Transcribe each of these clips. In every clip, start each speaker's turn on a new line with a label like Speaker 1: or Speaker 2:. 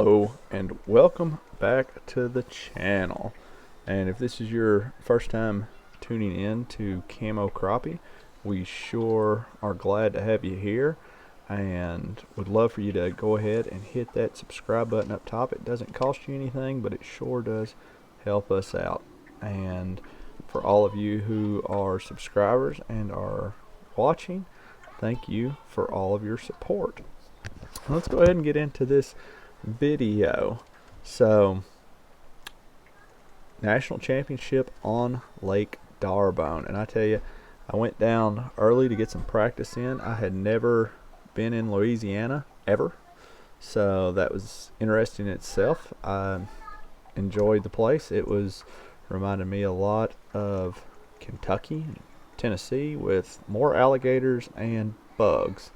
Speaker 1: Hello and welcome back to the channel. And if this is your first time tuning in to Camo Crappie, we sure are glad to have you here and would love for you to go ahead and hit that subscribe button up top. It doesn't cost you anything, but it sure does help us out. And for all of you who are subscribers and are watching, thank you for all of your support. Let's go ahead and get into this video. So, national championship on Lake D'Arbonne, and I tell you, I went down early to get some practice in. I had never been in Louisiana ever, so that was interesting in itself. I enjoyed the place. It was reminded me a lot of Kentucky, Tennessee, with more alligators and bugs.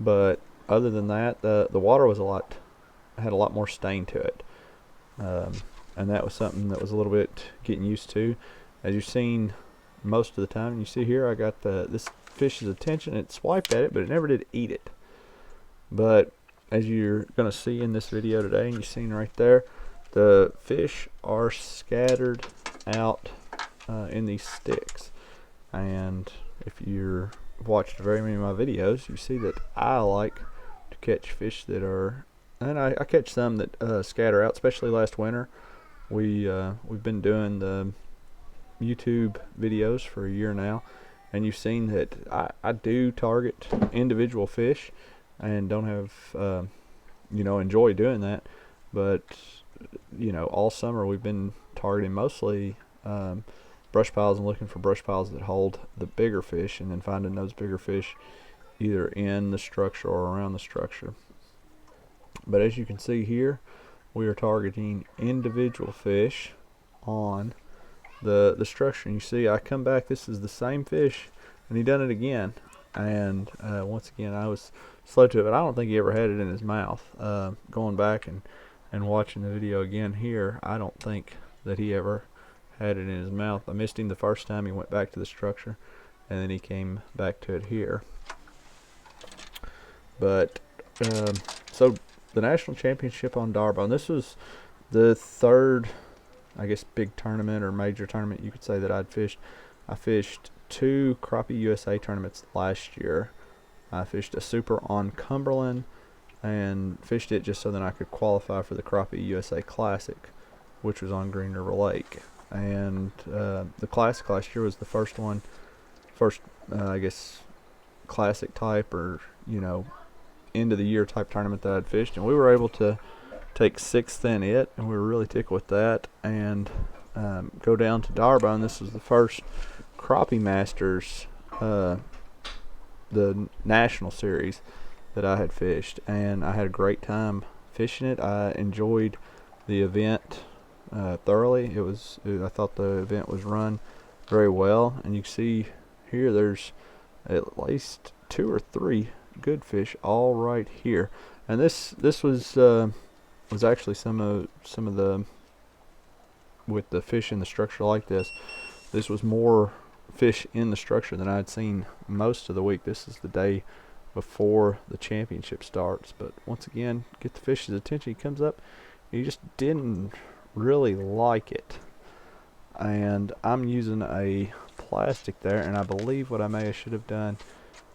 Speaker 1: But other than that, the water was had a lot more stain to it, and that was something that was a little bit getting used to. As you've seen most of the time, you see here I got this fish's attention. It swiped at it, but it never did eat it. But as you're going to see in this video today, and you've seen right there, the fish are scattered out in these sticks. And if you've watched very many of my videos, you see that I like to catch fish that are, and I catch some that scatter out, especially last winter. We've been doing the YouTube videos for a year now, and you've seen that I do target individual fish and don't have enjoy doing that. But all summer we've been targeting mostly brush piles and looking for brush piles that hold the bigger fish, and then finding those bigger fish either in the structure or around the structure. But as you can see here, we are targeting individual fish on the structure. And you see I come back, this is the same fish, and he done it again. And once again, I was slow to it, but I don't think he ever had it in his mouth. Going back and watching the video again here, I don't think that he ever had it in his mouth. I missed him the first time. He went back to the structure, and then he came back to it here. But so the national championship on D'Arbonne, this was the third, I guess, big tournament or major tournament you could say that I'd fished. I fished 2 Crappie USA tournaments last year. I fished a Super on Cumberland and fished it just so that I could qualify for the Crappie USA Classic, which was on Green River Lake. And the Classic last year was the first I guess, Classic type or end of the year type tournament that I'd fished, and we were able to take 6th in it, and we were really tickled with that, and go down to D'Arbonne. This was the first Crappie Masters, the national series that I had fished, and I had a great time fishing it. I enjoyed the event thoroughly. I thought the event was run very well, and you can see here there's at least 2 or 3 good fish all right here. And this was actually some of the, with the fish in the structure like this was more fish in the structure than I'd seen most of the week. This is the day before the championship starts, but once again, get the fish's attention. He comes up, he just didn't really like it, and I'm using a plastic there, and I believe what I should have done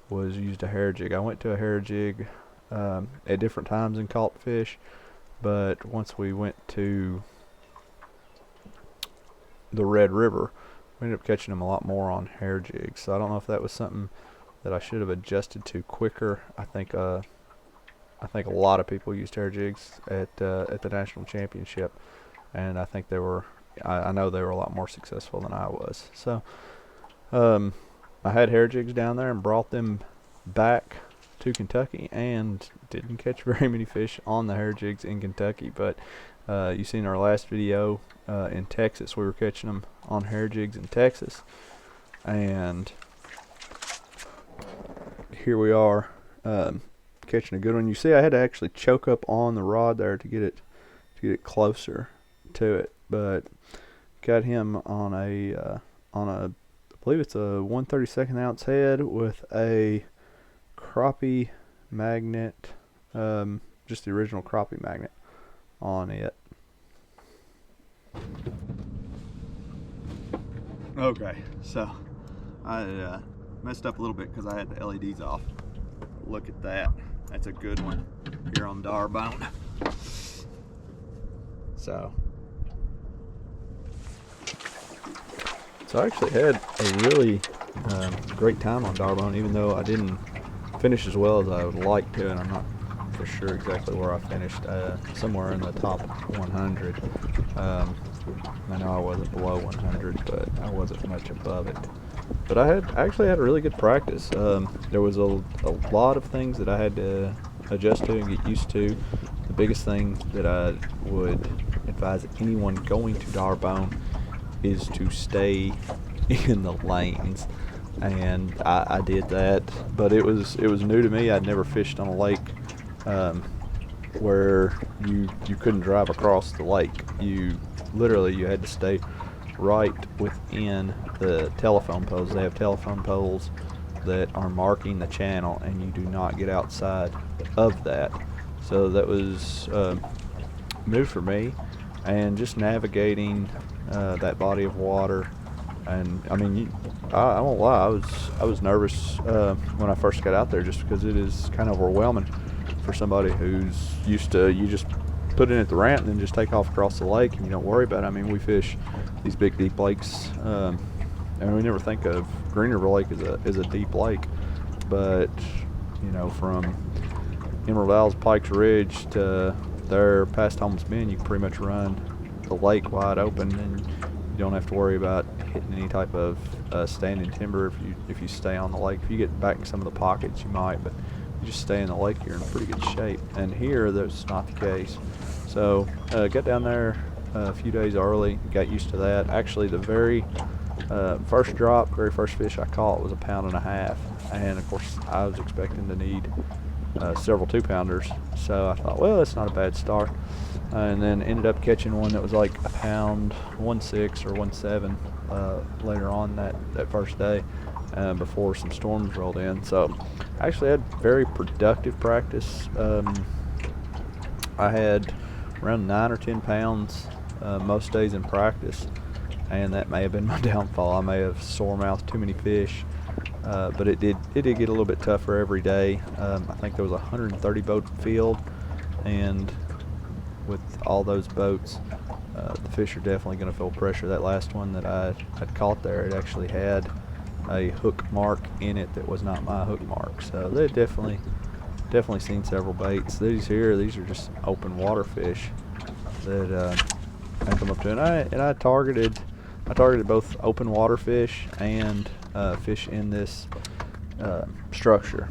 Speaker 1: was used a hair jig. I went to a hair jig at different times and caught fish, but once we went to the Red River, we ended up catching them a lot more on hair jigs. So I don't know if that was something that I should have adjusted to quicker. I think a lot of people used hair jigs at the national championship, and I think I know they were a lot more successful than I was. So I had hair jigs down there and brought them back to Kentucky, and didn't catch very many fish on the hair jigs in Kentucky. But you seen our last video in Texas, we were catching them on hair jigs in Texas, and here we are catching a good one. You see I had to actually choke up on the rod there to get it closer to it, but got him on a I believe it's a 1/32 ounce head with a crappie magnet, just the original crappie magnet on it. Okay, so I messed up a little bit because I had the LEDs off. Look at that. That's a good one here on Darbone. So I actually had a really great time on Darbone, even though I didn't finish as well as I would like to, and I'm not for sure exactly where I finished. Somewhere in the top 100. I know I wasn't below 100, but I wasn't much above it. But I actually had a really good practice. There was a lot of things that I had to adjust to and get used to. The biggest thing that I would advise anyone going to Darbone is to stay in the lanes, and I did that. But it was new to me. I'd never fished on a lake where you couldn't drive across the lake. You had to stay right within the telephone poles. They have telephone poles that are marking the channel, and you do not get outside of that. So that was new for me, and just navigating that body of water. And I mean, I won't lie, I was nervous when I first got out there, just because it is kind of overwhelming for somebody who's used to, you just put in at the ramp and then just take off across the lake and you don't worry about it. I mean, we fish these big deep lakes, and we never think of Greenerville Lake as a deep lake, but you know, from Emerald Isles, Pikes Ridge to there past Holmes Bend, you can pretty much run the lake wide open, and you don't have to worry about hitting any type of standing timber if you stay on the lake. If you get back in some of the pockets, you might, but you just stay in the lake, you're in pretty good shape. And here, that's not the case. So got down there a few days early, got used to that. Actually, the very first fish I caught was 1.5 pounds, and of course I was expecting to need several 2-pounders, so I thought, well, it's not a bad start. And then ended up catching one that was like 1.16 pounds or 1.7 later on that first day, before some storms rolled in. So I actually had very productive practice. I had around 9 or 10 pounds most days in practice, and that may have been my downfall. I may have sore mouthed too many fish, but it did get a little bit tougher every day. I think there was a 130 boat field, and with all those boats, the fish are definitely going to feel pressure. That last one that I had caught there, it actually had a hook mark in it that was not my hook mark. So they definitely seen several baits. These are just open water fish that I come up to, and I targeted both open water fish and fish in this structure.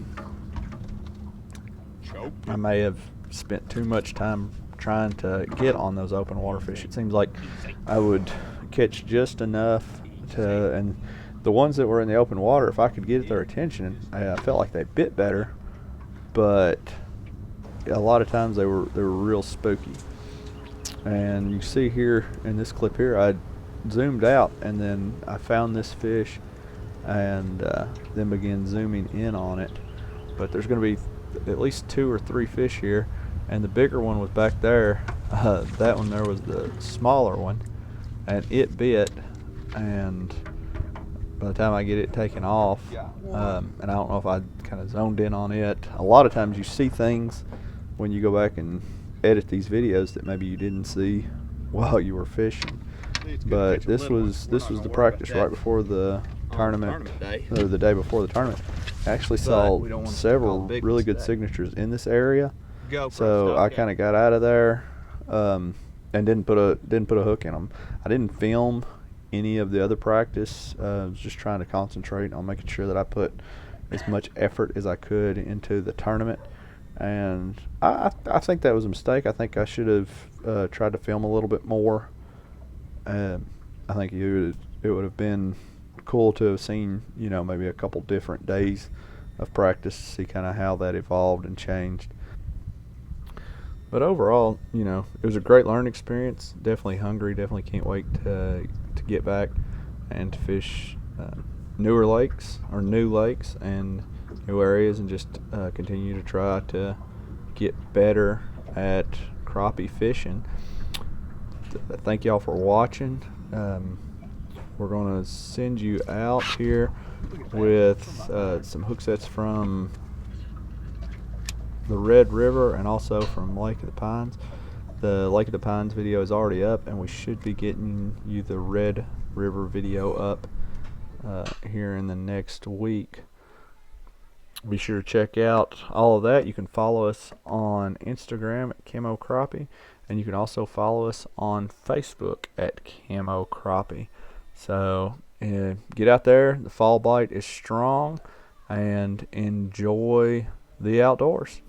Speaker 1: I may have spent too much time trying to get on those open water fish. It seems like I would catch just enough and the ones that were in the open water, if I could get their attention, I felt like they bit better, but a lot of times they were real spooky. And you see here in this clip here, I zoomed out and then I found this fish and then began zooming in on it. But there's going to be at least 2 or 3 fish here, and the bigger one was back there. That one there was the smaller one, and it bit, and by the time I get it taken off, and I don't know if I kind of zoned in on it. A lot of times you see things when you go back and edit these videos that maybe you didn't see while you were fishing. But this was the practice right before the tournament, or the day before the tournament. I actually saw several really good signatures in this area, so I kind of got out of there and didn't put a hook in them. I didn't film any of the other practice. I was just trying to concentrate on making sure that I put as much effort as I could into the tournament, and I think that was a mistake. I think I should have tried to film a little bit more. I think it would have been cool to have seen, maybe a couple different days of practice to see kind of how that evolved and changed. But overall, it was a great learning experience. Definitely hungry. Definitely can't wait to get back and to fish new lakes and new areas, and just continue to try to get better at crappie fishing. Thank y'all for watching. We're going to send you out here with some hook sets from the Red River and also from Lake of the Pines. The Lake of the Pines video is already up, and we should be getting you the Red River video up here in the next week. Be sure to check out all of that. You can follow us on Instagram at Camo Crappie, and you can also follow us on Facebook at Camo Crappie. So get out there. The fall bite is strong, and enjoy the outdoors.